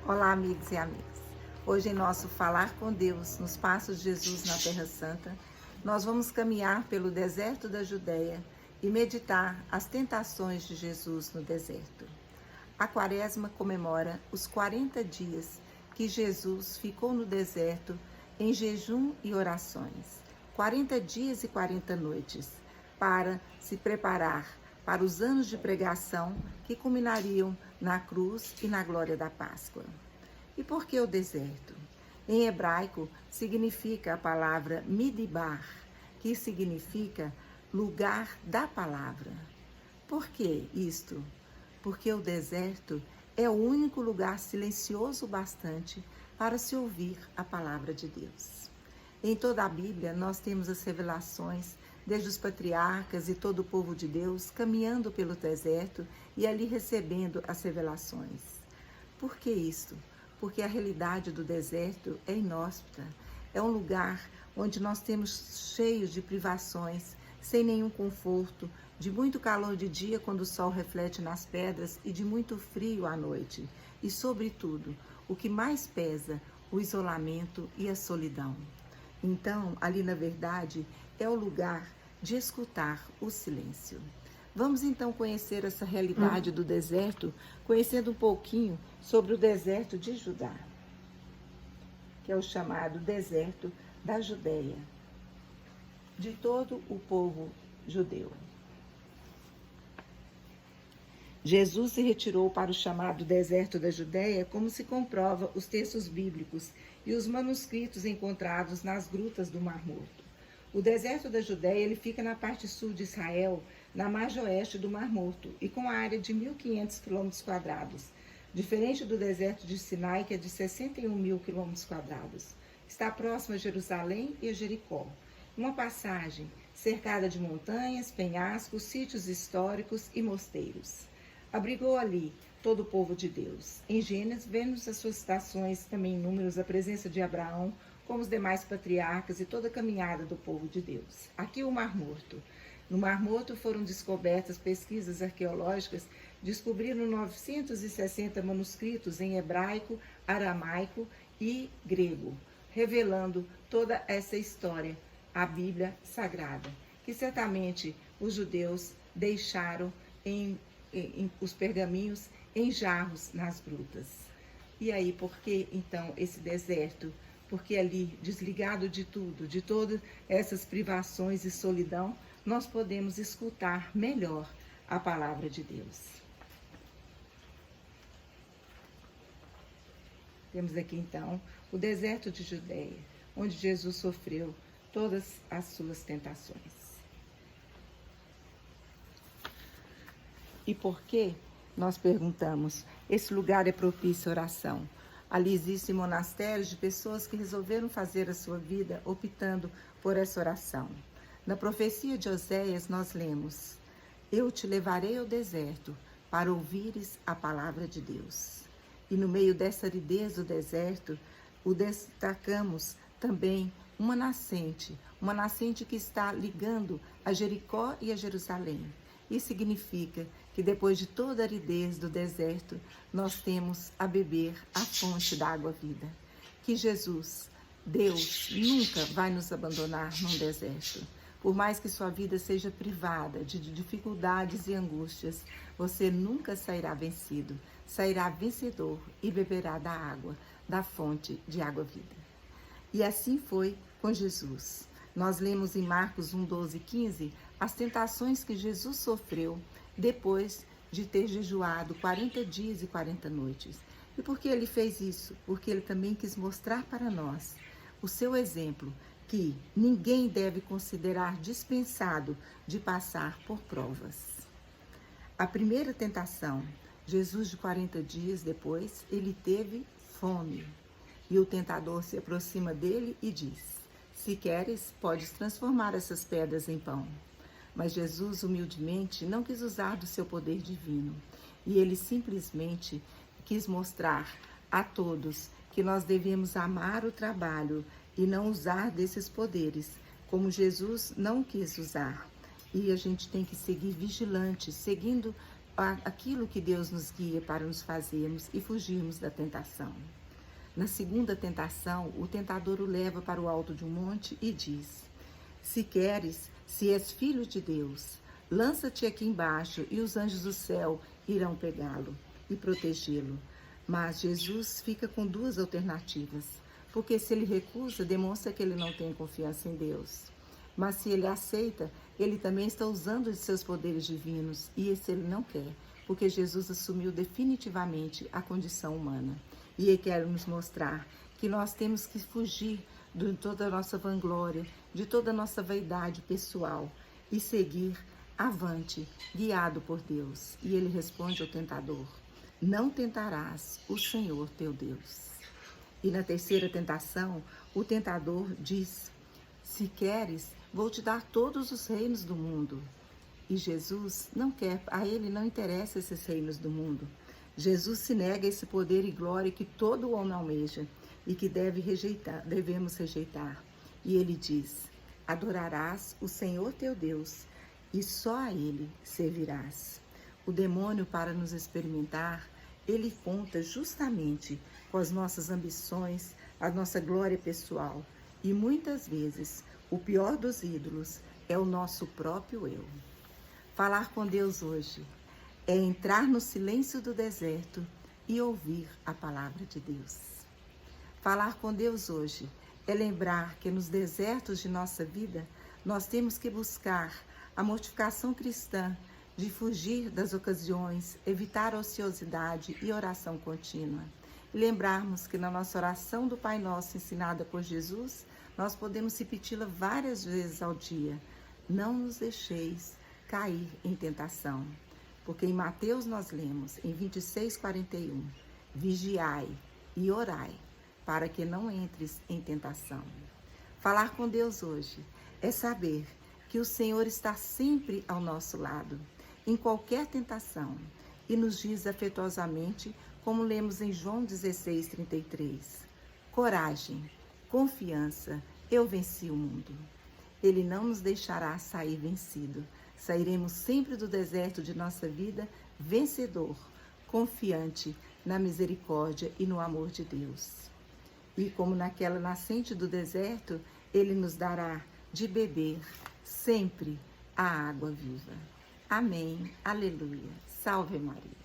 Olá, amigos e amigas. Hoje, em nosso Falar com Deus, nos Passos de Jesus na Terra Santa, nós vamos caminhar pelo deserto da Judéia e meditar as tentações de Jesus no deserto. A Quaresma comemora os 40 dias que Jesus ficou no deserto em jejum e orações. 40 dias e 40 noites para se preparar para os anos de pregação que culminariam na cruz e na glória da Páscoa. E por que o deserto? Em hebraico significa a palavra midbar, que significa lugar da palavra. Por que isto? Porque o deserto é o único lugar silencioso bastante para se ouvir a palavra de Deus. Em toda a Bíblia nós temos as revelações desde os patriarcas e todo o povo de Deus caminhando pelo deserto e ali recebendo as revelações. Por que isso? Porque a realidade do deserto é inóspita, é um lugar onde nós temos cheios de privações, sem nenhum conforto, de muito calor de dia quando o sol reflete nas pedras e de muito frio à noite. E, sobretudo, o que mais pesa, o isolamento e a solidão. Então, ali na verdade, é o lugar de escutar o silêncio. Vamos então conhecer essa realidade do deserto, conhecendo um pouquinho sobre o deserto de Judá, que é o chamado deserto da Judéia, de todo o povo judeu. Jesus se retirou para o chamado deserto da Judéia, como se comprova os textos bíblicos e os manuscritos encontrados nas grutas do Mar Morto. O deserto da Judéia ele fica na parte sul de Israel, na margem oeste do Mar Morto, e com a área de 1.500 km², diferente do deserto de Sinai, que é de 61.000 km². Está próximo a Jerusalém e a Jericó. Uma passagem cercada de montanhas, penhascos, sítios históricos e mosteiros. Abrigou ali todo o povo de Deus. Em Gênesis, vemos as suas citações, também em Números, a presença de Abraão, como os demais patriarcas e toda a caminhada do povo de Deus. Aqui o Mar Morto. No Mar Morto foram descobertas pesquisas arqueológicas, descobriram 960 manuscritos em hebraico, aramaico e grego, revelando toda essa história, a Bíblia Sagrada, que certamente os judeus deixaram em os pergaminhos em jarros nas grutas. E aí, por que então esse deserto? Porque ali, desligado de tudo, de todas essas privações e solidão, nós podemos escutar melhor a palavra de Deus. Temos aqui então o deserto de Judéia, onde Jesus sofreu todas as suas tentações. E por que, nós perguntamos, esse lugar é propício à oração? Ali existem monastérios de pessoas que resolveram fazer a sua vida optando por essa oração. Na profecia de Oséias nós lemos: eu te levarei ao deserto para ouvires a palavra de Deus. E no meio dessa aridez do deserto, o destacamos também uma nascente que está ligando a Jericó e a Jerusalém. Isso significa que depois de toda a aridez do deserto, nós temos a beber a fonte da água vida. Que Jesus, Deus, nunca vai nos abandonar num deserto. Por mais que sua vida seja privada de dificuldades e angústias, você nunca sairá vencido, sairá vencedor e beberá da água, da fonte de água vida. E assim foi com Jesus. Nós lemos em Marcos 1, 12 e 15 as tentações que Jesus sofreu depois de ter jejuado 40 dias e 40 noites. E por que ele fez isso? Porque ele também quis mostrar para nós o seu exemplo, que ninguém deve considerar dispensado de passar por provas. A primeira tentação, Jesus de 40 dias depois, ele teve fome. E o tentador se aproxima dele e diz: se queres, podes transformar essas pedras em pão. Mas Jesus, humildemente, não quis usar do seu poder divino. E ele simplesmente quis mostrar a todos que nós devemos amar o trabalho e não usar desses poderes, como Jesus não quis usar. E a gente tem que seguir vigilante, seguindo aquilo que Deus nos guia para nos fazermos e fugirmos da tentação. Na segunda tentação, o tentador o leva para o alto de um monte e diz: se queres, se és filho de Deus, lança-te aqui embaixo e os anjos do céu irão pegá-lo e protegê-lo. Mas Jesus fica com duas alternativas, porque se ele recusa, demonstra que ele não tem confiança em Deus. Mas se ele aceita, ele também está usando de seus poderes divinos, e esse ele não quer, porque Jesus assumiu definitivamente a condição humana. E ele quer nos mostrar que nós temos que fugir de toda a nossa vanglória, de toda a nossa vaidade pessoal e seguir avante, guiado por Deus. E ele responde ao tentador: não tentarás o Senhor teu Deus. E na terceira tentação, o tentador diz: se queres, vou te dar todos os reinos do mundo. E Jesus não quer, a ele não interessa esses reinos do mundo. Jesus se nega esse poder e glória que todo homem almeja e que devemos rejeitar. E ele diz: adorarás o Senhor teu Deus e só a ele servirás. O demônio, para nos experimentar, ele conta justamente com as nossas ambições, a nossa glória pessoal. E muitas vezes, o pior dos ídolos é o nosso próprio eu. Falar com Deus hoje é entrar no silêncio do deserto e ouvir a palavra de Deus. Falar com Deus hoje é lembrar que nos desertos de nossa vida, nós temos que buscar a mortificação cristã de fugir das ocasiões, evitar a ociosidade e oração contínua. E lembrarmos que na nossa oração do Pai Nosso ensinada por Jesus, nós podemos repeti-la várias vezes ao dia. Não nos deixeis cair em tentação. Porque em Mateus nós lemos, em 26:41, vigiai e orai, para que não entres em tentação. Falar com Deus hoje é saber que o Senhor está sempre ao nosso lado, em qualquer tentação, e nos diz afetuosamente, como lemos em João 16:33, coragem, confiança, eu venci o mundo. Ele não nos deixará sair vencido. Sairemos sempre do deserto de nossa vida vencedor, confiante na misericórdia e no amor de Deus. E como naquela nascente do deserto, ele nos dará de beber sempre a água viva. Amém. Aleluia. Salve Maria.